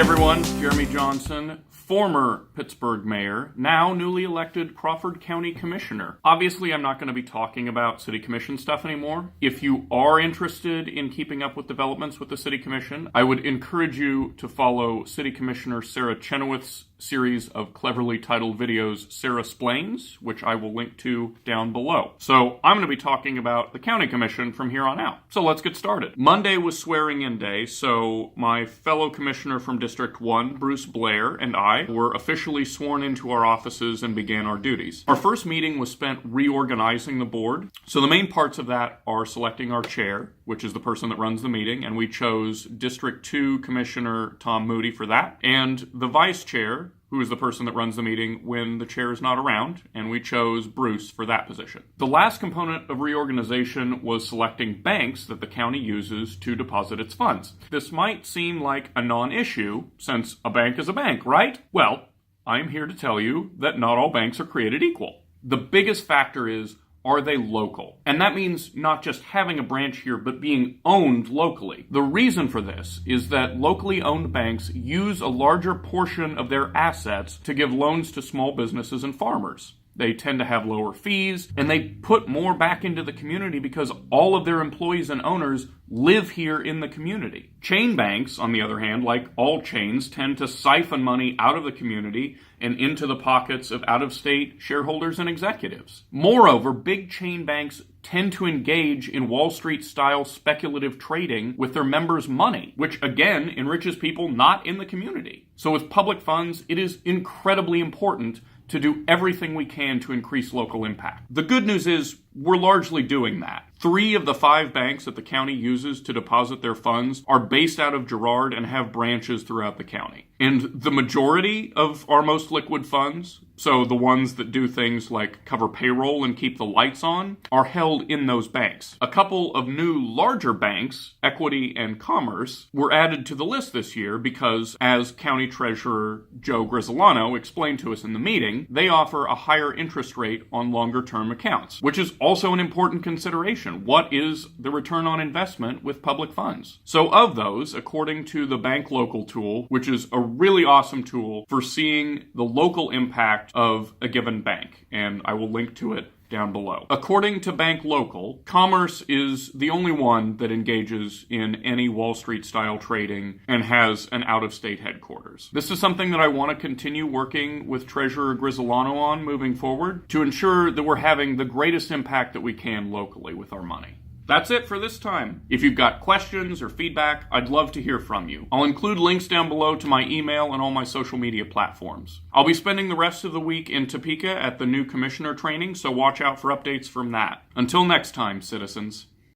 everyone, Jeremy Johnson, former Pittsburgh mayor, now newly elected Crawford County commissioner. Obviously, I'm not going to be talking about city commission stuff anymore. If you are interested in keeping up with developments with the city commission, I would encourage you to follow City Commissioner Sarah Chenoweth's series of cleverly titled videos, Sarah Splains, which I will link to down below. So I'm going to be talking about the county commission from here on out. So let's get started. Monday was swearing-in day, so my fellow commissioner from District 1, Bruce Blair, and I were officially sworn into our offices and began our duties. Our first meeting was spent reorganizing the board. So the main parts of that are selecting our chair, which is the person that runs the meeting, and we chose District 2 Commissioner Tom Moody for that, and the vice chair, who is the person that runs the meeting when the chair is not around, and we chose Bruce for that position. The last component of reorganization was selecting banks that the county uses to deposit its funds. This might seem like a non-issue, since a bank is a bank, right? Well, I'm here to tell you that not all banks are created equal. The biggest factor is, are they local? And that means not just having a branch here, but being owned locally. The reason for this is that locally owned banks use a larger portion of their assets to give loans to small businesses and farmers. They tend to have lower fees, and they put more back into the community because all of their employees and owners live here in the community. Chain banks, on the other hand, like all chains, tend to siphon money out of the community and into the pockets of out-of-state shareholders and executives. Moreover, big chain banks tend to engage in Wall Street-style speculative trading with their members' money, which again enriches people not in the community. So with public funds, it is incredibly important to do everything we can to increase local impact. The good news is we're largely doing that. 3 of the 5 banks that the county uses to deposit their funds are based out of Girard and have branches throughout the county. And the majority of our most liquid funds, so the ones that do things like cover payroll and keep the lights on, are held in those banks. A couple of new larger banks, Equity and Commerce, were added to the list this year because, as County Treasurer Joe Grisolano explained to us in the meeting, they offer a higher interest rate on longer-term accounts, which is also an important consideration. What is the return on investment with public funds? So of those, according to the Bank Local tool, which is a really awesome tool for seeing the local impact of a given bank, and I will link to it down below. According to Bank Local, Commerce is the only one that engages in any Wall Street-style trading and has an out-of-state headquarters. This is something that I want to continue working with Treasurer Grisolano on moving forward to ensure that we're having the greatest impact that we can locally with our money. That's it for this time. If you've got questions or feedback, I'd love to hear from you. I'll include links down below to my email and all my social media platforms. I'll be spending the rest of the week in Topeka at the new commissioner training, so watch out for updates from that. Until next time, citizens.